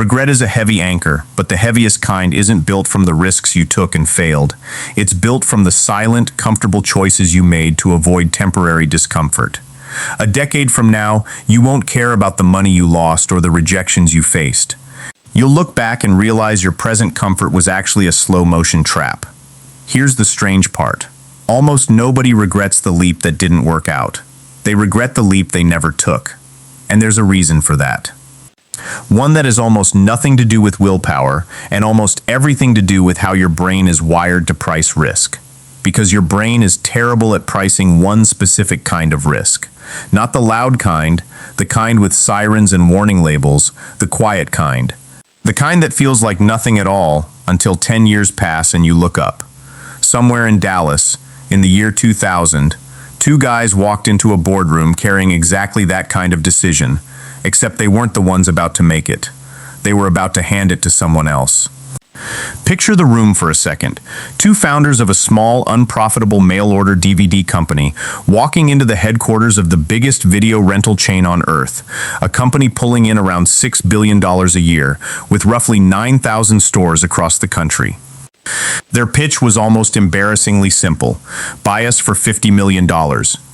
Regret is a heavy anchor, but the heaviest kind isn't built from the risks you took and failed. It's built from the silent, comfortable choices you made to avoid temporary discomfort. A decade from now, you won't care about the money you lost or the rejections you faced. You'll look back and realize your present comfort was actually a slow-motion trap. Here's the strange part. Almost nobody regrets the leap that didn't work out. They regret the leap they never took. And there's a reason for that. One that has almost nothing to do with willpower and almost everything to do with how your brain is wired to price risk. Because your brain is terrible at pricing one specific kind of risk. Not the loud kind, the kind with sirens and warning labels, the quiet kind. The kind that feels like nothing at all until 10 years pass and you look up. Somewhere in Dallas, in the year 2000, two guys walked into a boardroom carrying exactly that kind of decision, except they weren't the ones about to make it. They were about to hand it to someone else. Picture the room for a second. Two founders of a small, unprofitable mail-order DVD company walking into the headquarters of the biggest video rental chain on Earth, a company pulling in around $6 billion a year, with roughly 9,000 stores across the country. Their pitch was almost embarrassingly simple. Buy us for $50 million.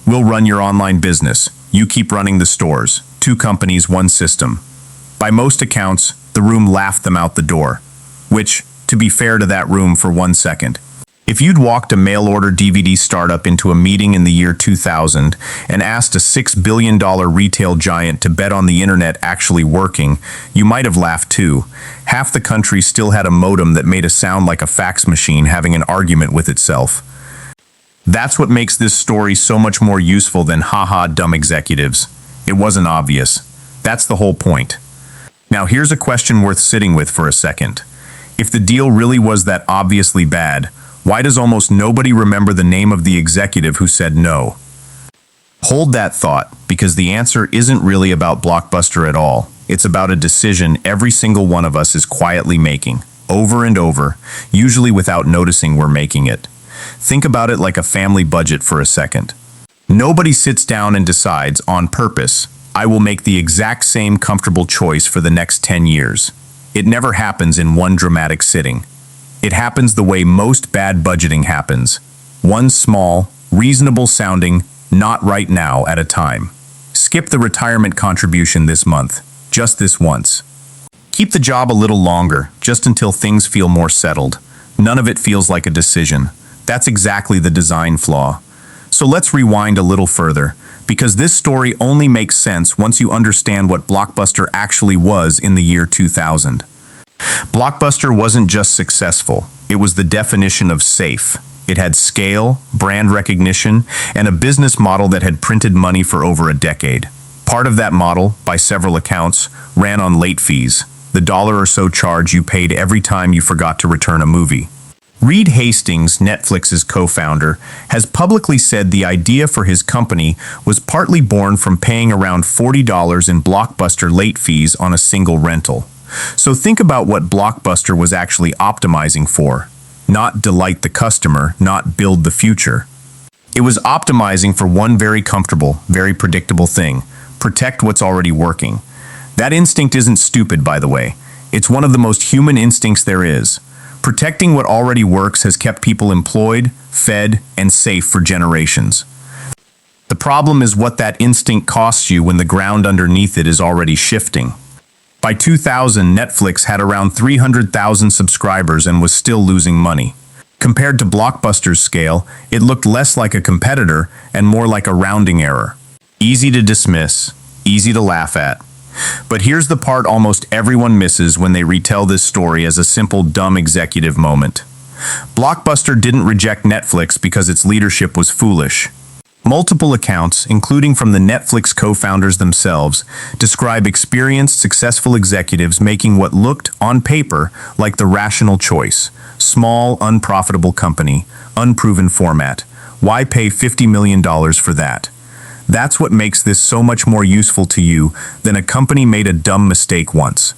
We'll run your online business. You keep running the stores. 2 companies, 1 system. By most accounts, the room laughed them out the door. Which, to be fair to that room for 1 second. If you'd walked a mail-order DVD startup into a meeting in the year 2000 and asked a $6 billion retail giant to bet on the internet actually working, you might have laughed too. Half the country still had a modem that made a sound like a fax machine having an argument with itself. That's what makes this story so much more useful than haha dumb executives. It wasn't obvious. That's the whole point. Now here's a question worth sitting with for a second. If the deal really was that obviously bad, why does almost nobody remember the name of the executive who said no? Hold that thought, because the answer isn't really about Blockbuster at all. It's about a decision every single one of us is quietly making, over and over, usually without noticing we're making it. Think about it like a family budget for a second. Nobody sits down and decides, on purpose, I will make the exact same comfortable choice for the next 10 years. It never happens in one dramatic sitting. It happens the way most bad budgeting happens. One small, reasonable sounding, not right now at a time. Skip the retirement contribution this month, just this once. Keep the job a little longer, just until things feel more settled. None of it feels like a decision. That's exactly the design flaw. So let's rewind a little further, because this story only makes sense once you understand what Blockbuster actually was in the year 2000. Blockbuster wasn't just successful, it was the definition of safe. It had scale, brand recognition, and a business model that had printed money for over a decade. Part of that model, by several accounts, ran on late fees, the $1 or so charge you paid every time you forgot to return a movie. Reed Hastings, Netflix's co-founder, has publicly said the idea for his company was partly born from paying around $40 in Blockbuster late fees on a single rental. So think about what Blockbuster was actually optimizing for. Not delight the customer, not build the future. It was optimizing for one very comfortable, very predictable thing: protect what's already working. That instinct isn't stupid, by the way. It's one of the most human instincts there is. Protecting what already works has kept people employed, fed, and safe for generations. The problem is what that instinct costs you when the ground underneath it is already shifting. By 2000, Netflix had around 300,000 subscribers and was still losing money. Compared to Blockbuster's scale, it looked less like a competitor and more like a rounding error. Easy to dismiss, easy to laugh at. But here's the part almost everyone misses when they retell this story as a simple dumb executive moment. Blockbuster didn't reject Netflix because its leadership was foolish. Multiple accounts, including from the Netflix co-founders themselves, describe experienced, successful executives making what looked, on paper, like the rational choice. Small, unprofitable company, unproven format. Why pay $50 million for that? That's what makes this so much more useful to you than a company made a dumb mistake once.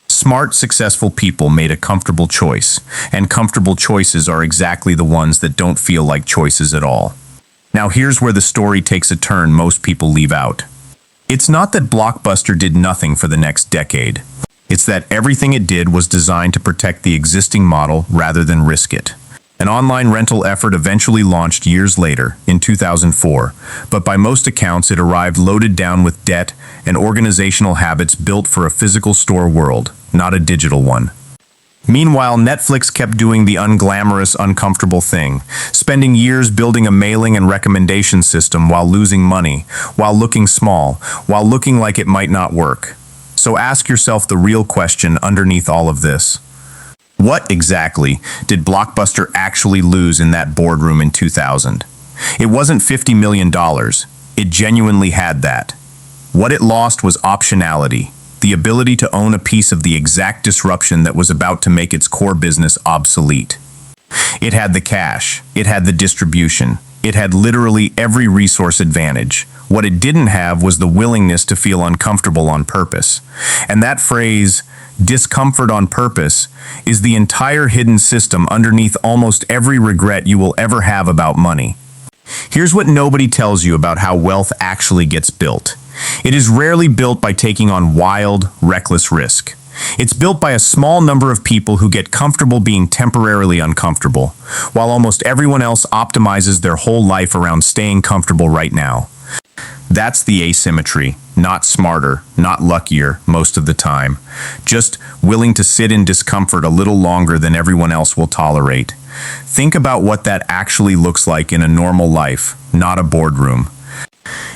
Smart, successful people made a comfortable choice, and comfortable choices are exactly the ones that don't feel like choices at all. Now here's where the story takes a turn most people leave out. It's not that Blockbuster did nothing for the next decade. It's that everything it did was designed to protect the existing model rather than risk it. An online rental effort eventually launched years later, in 2004, but by most accounts it arrived loaded down with debt and organizational habits built for a physical store world, not a digital one. Meanwhile, Netflix kept doing the unglamorous, uncomfortable thing, spending years building a mailing and recommendation system while losing money, while looking small, while looking like it might not work. So ask yourself the real question underneath all of this. What exactly did Blockbuster actually lose in that boardroom in 2000? It wasn't $50 million. It genuinely had that. What it lost was optionality, the ability to own a piece of the exact disruption that was about to make its core business obsolete. It had the cash, it had the distribution, it had literally every resource advantage. What it didn't have was the willingness to feel uncomfortable on purpose. And that phrase, discomfort on purpose, is the entire hidden system underneath almost every regret you will ever have about money. Here's what nobody tells you about how wealth actually gets built. It is rarely built by taking on wild, reckless risk. It's built by a small number of people who get comfortable being temporarily uncomfortable, while almost everyone else optimizes their whole life around staying comfortable right now. That's the asymmetry. Not smarter, not luckier most of the time. Just willing to sit in discomfort a little longer than everyone else will tolerate. Think about what that actually looks like in a normal life, not a boardroom.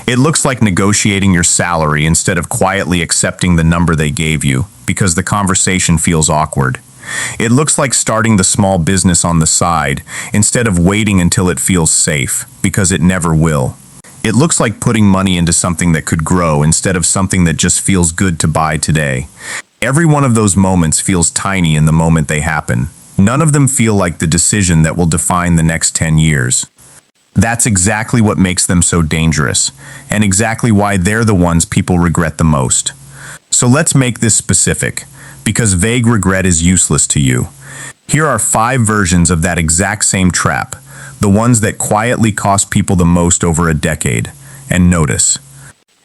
It looks like negotiating your salary instead of quietly accepting the number they gave you, because the conversation feels awkward. It looks like starting the small business on the side instead of waiting until it feels safe, because it never will. It looks like putting money into something that could grow instead of something that just feels good to buy today. Every one of those moments feels tiny in the moment they happen. None of them feel like the decision that will define the next 10 years. That's exactly what makes them so dangerous, and exactly why they're the ones people regret the most. So let's make this specific, because vague regret is useless to you. Here are 5 versions of that exact same trap, the ones that quietly cost people the most over a decade. And notice,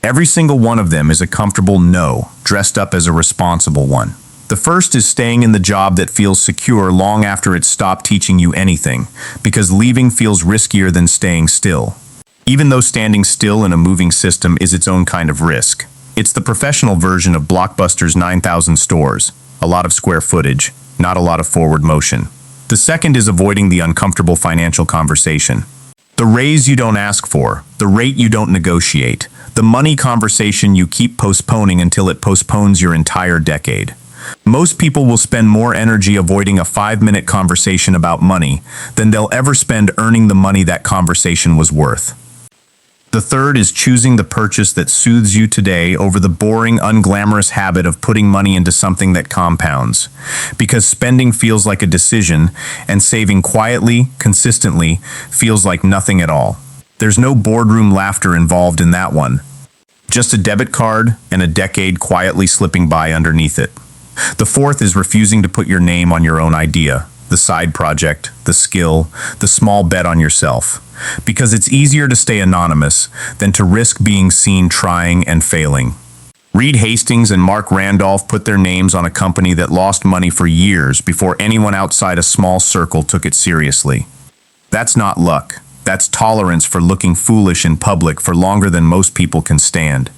every single one of them is a comfortable no, dressed up as a responsible one. The first is staying in the job that feels secure long after it's stopped teaching you anything, because leaving feels riskier than staying still. Even though standing still in a moving system is its own kind of risk. It's the professional version of Blockbuster's 9,000 stores, a lot of square footage, not a lot of forward motion. The second is avoiding the uncomfortable financial conversation. The raise you don't ask for, the rate you don't negotiate, the money conversation you keep postponing until it postpones your entire decade. Most people will spend more energy avoiding a 5-minute conversation about money than they'll ever spend earning the money that conversation was worth. The third is choosing the purchase that soothes you today over the boring, unglamorous habit of putting money into something that compounds. Because spending feels like a decision, and saving quietly, consistently, feels like nothing at all. There's no boardroom laughter involved in that one. Just a debit card and a decade quietly slipping by underneath it. The fourth is refusing to put your name on your own idea, the side project, the skill, the small bet on yourself. Because it's easier to stay anonymous than to risk being seen trying and failing. Reed Hastings and Mark Randolph put their names on a company that lost money for years before anyone outside a small circle took it seriously. That's not luck. That's tolerance for looking foolish in public for longer than most people can stand.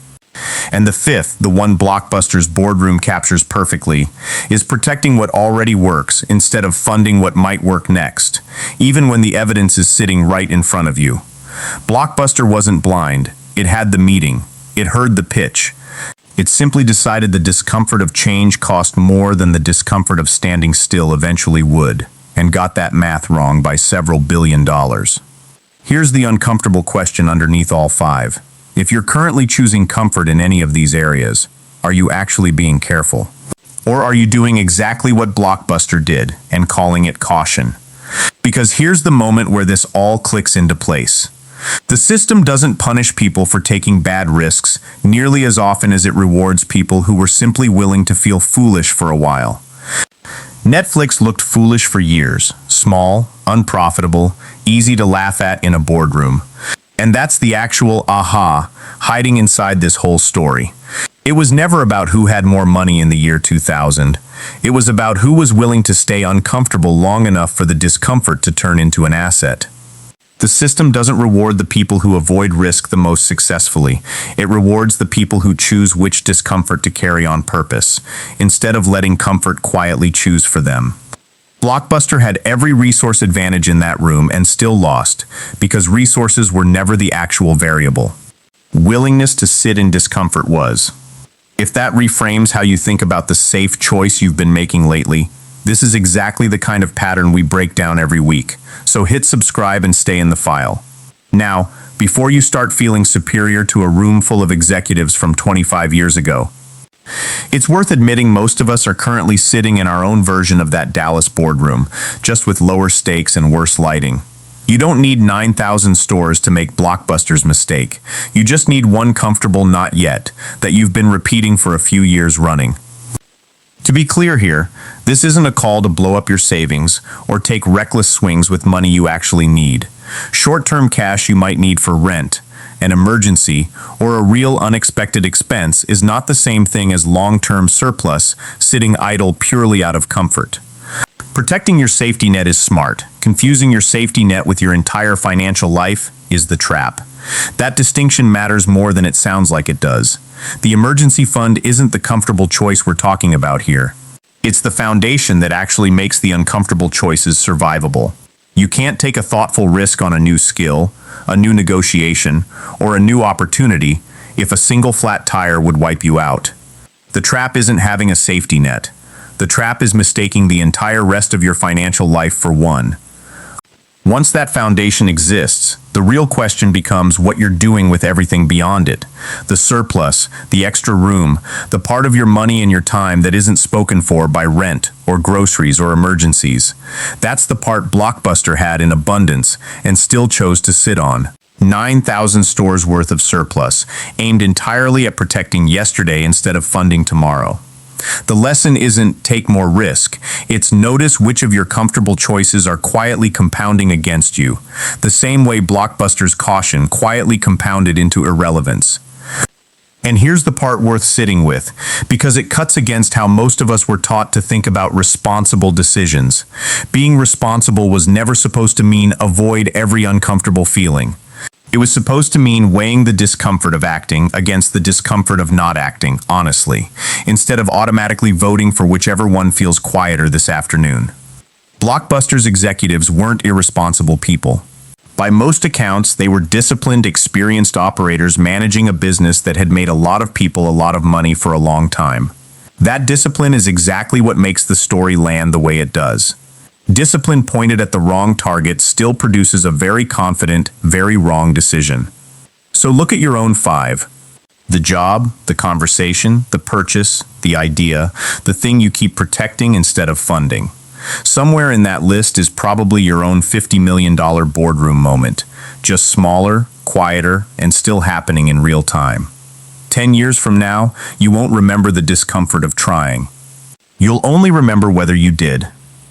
And the fifth, the one Blockbuster's boardroom captures perfectly, is protecting what already works instead of funding what might work next, even when the evidence is sitting right in front of you. Blockbuster wasn't blind. It had the meeting. It heard the pitch. It simply decided the discomfort of change cost more than the discomfort of standing still eventually would, and got that math wrong by several $billion. Here's the uncomfortable question underneath all 5. If you're currently choosing comfort in any of these areas, are you actually being careful? Or are you doing exactly what Blockbuster did and calling it caution? Because here's the moment where this all clicks into place. The system doesn't punish people for taking bad risks nearly as often as it rewards people who were simply willing to feel foolish for a while. Netflix looked foolish for years, small, unprofitable, easy to laugh at in a boardroom. And that's the actual aha, hiding inside this whole story. It was never about who had more money in the year 2000. It was about who was willing to stay uncomfortable long enough for the discomfort to turn into an asset. The system doesn't reward the people who avoid risk the most successfully. It rewards the people who choose which discomfort to carry on purpose, instead of letting comfort quietly choose for them. Blockbuster had every resource advantage in that room and still lost, because resources were never the actual variable. Willingness to sit in discomfort was. If that reframes how you think about the safe choice you've been making lately, this is exactly the kind of pattern we break down every week. So hit subscribe and stay in the file. Now, before you start feeling superior to a room full of executives from 25 years ago, it's worth admitting most of us are currently sitting in our own version of that Dallas boardroom, just with lower stakes and worse lighting. You don't need 9,000 stores to make Blockbuster's mistake. You just need one comfortable not yet that you've been repeating for a few years running. To be clear here, this isn't a call to blow up your savings or take reckless swings with money you actually need. Short-term cash you might need for rent, an emergency, or a real unexpected expense is not the same thing as long-term surplus sitting idle purely out of comfort. Protecting your safety net is smart. Confusing your safety net with your entire financial life is the trap. That distinction matters more than it sounds like it does. The emergency fund isn't the comfortable choice we're talking about here. It's the foundation that actually makes the uncomfortable choices survivable. You can't take a thoughtful risk on a new skill, a new negotiation, or a new opportunity if a single flat tire would wipe you out. The trap isn't having a safety net. The trap is mistaking the entire rest of your financial life for one. Once that foundation exists, the real question becomes what you're doing with everything beyond it. The surplus, the extra room, the part of your money and your time that isn't spoken for by rent or groceries or emergencies. That's the part Blockbuster had in abundance and still chose to sit on. 9,000 stores worth of surplus, aimed entirely at protecting yesterday instead of funding tomorrow. The lesson isn't take more risk, it's notice which of your comfortable choices are quietly compounding against you, the same way Blockbuster's caution quietly compounded into irrelevance. And here's the part worth sitting with, because it cuts against how most of us were taught to think about responsible decisions. Being responsible was never supposed to mean avoid every uncomfortable feeling. It was supposed to mean weighing the discomfort of acting against the discomfort of not acting, honestly, instead of automatically voting for whichever one feels quieter this afternoon. Blockbuster's executives weren't irresponsible people. By most accounts, they were disciplined, experienced operators managing a business that had made a lot of people a lot of money for a long time. That discipline is exactly what makes the story land the way it does. Discipline pointed at the wrong target still produces a very confident, very wrong decision. So look at your own 5. The job, the conversation, the purchase, the idea, the thing you keep protecting instead of funding. Somewhere in that list is probably your own $50 million boardroom moment, just smaller, quieter, and still happening in real time. 10 years from now, you won't remember the discomfort of trying. You'll only remember whether you did.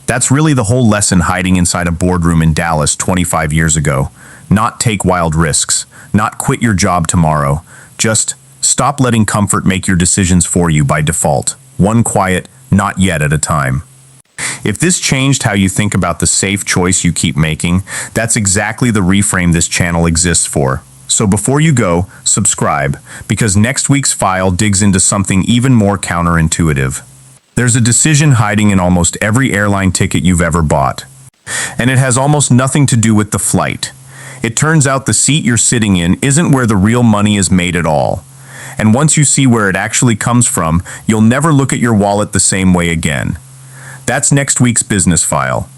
That's really the whole lesson hiding inside a boardroom in Dallas 25 years ago. Not take wild risks, not quit your job tomorrow. Just stop letting comfort make your decisions for you by default, one quiet, not yet at a time. If this changed how you think about the safe choice you keep making, that's exactly the reframe this channel exists for. So before you go, subscribe, because next week's file digs into something even more counterintuitive. There's a decision hiding in almost every airline ticket you've ever bought. And it has almost nothing to do with the flight. It turns out the seat you're sitting in isn't where the real money is made at all. And once you see where it actually comes from, you'll never look at your wallet the same way again. That's next week's business file.